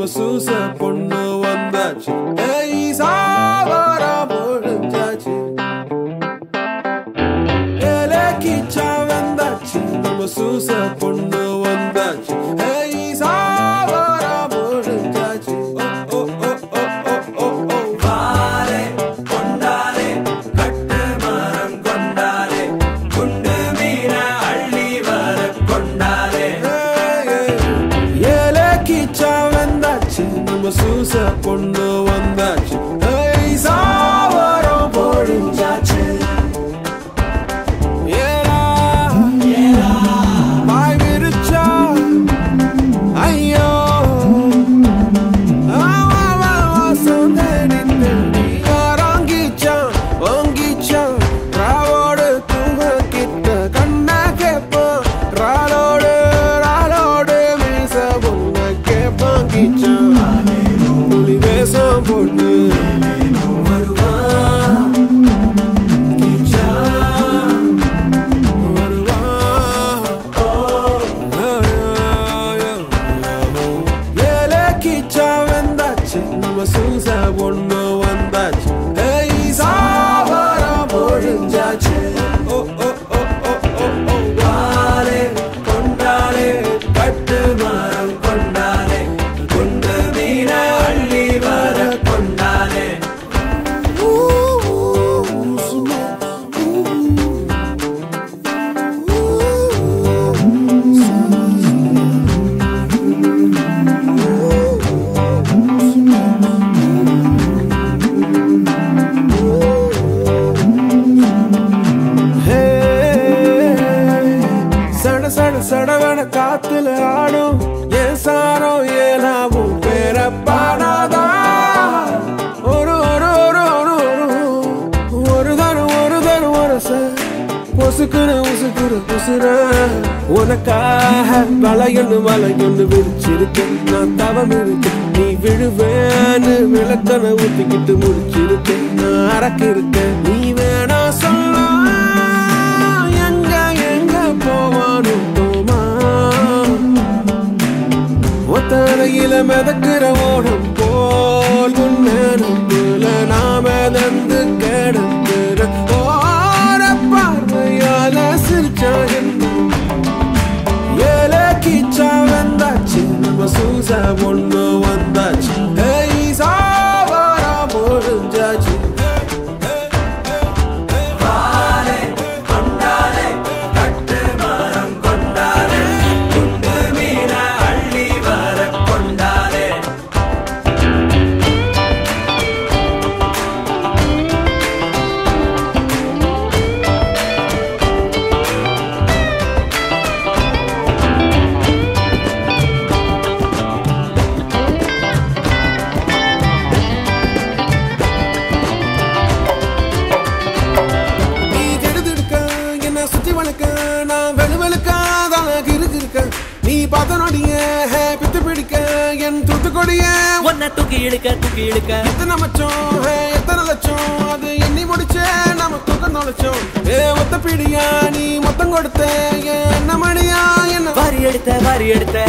சூச பொண்ணு வந்தாச்சு சாவரம் பொழிஞ்சாச்சு கிச்சா வந்தாச்சு நம்ம சூச பொண்ணு வந்தாச்சு சாவரம் பொழிஞ்சாச்சு வாரே கொண்டாரே கட்டு மரம் கொண்டாரே குண்டு மீன அள்ளி வர கொண்டாரே கிச்சா வந்தாச்சு நம்ம சூச பொண்ணு வந்தாச்சு சாவரம் பொழிஞ்சாச்சு சூச பொண்ணு வந்தாச்சு சாவரம் பொழிஞ்சாச்சு வாரே கொண்டாரே கட்டு மரம் கொண்டாரே குண்டு மீன அள்ளி வர கொண்டாரே சடவன காத்துல ஆடும் ஏன் சாரோ ஏனாவும் பேரப்பானாதா ஒரு ஒரு ஒரு ஒரு ஒரு தரம் ஒரு பொசுக்குற உசுக்குற உசுர உனக்காக வளையொன்னு விரிச்சிருக்கேன் நான் தவம் இருக்கேன் நீ விழுவேன்னு விளக்கனை ஊத்திக்கிட்டு முடிச்சிருக்கேன் நான் அரக்கு இருக்கேன் நீ வேணா சொல்ல எங்க போவானும் ஒத்தரையில மிதக்கிற ஓடம் போல் முன்னேறுல நாம தந்து கிடந்துற ஓர பார்வையால சிரிச்சா ஏல கிச்சா வந்தாச்சு நம்ம சூச பொண்ணு வந்தாச்சு சாவரம் பொழிஞ்சாச்சு நீ பார்த்த நொடிய பித்து பிடிக்க என் தூத்துக்கொடிய ஒன்ன தூக்கி இழுக்க எத்தனை மச்சம் எத்தனை லட்சம் அது எண்ணி முடிச்சே நம்ம தூக்கம் தொலைச்சோம் ஒத்த பிடியா நீ மொத்தம் கொடுத்த என்ன மணியா என்ன வாரி எடுத்த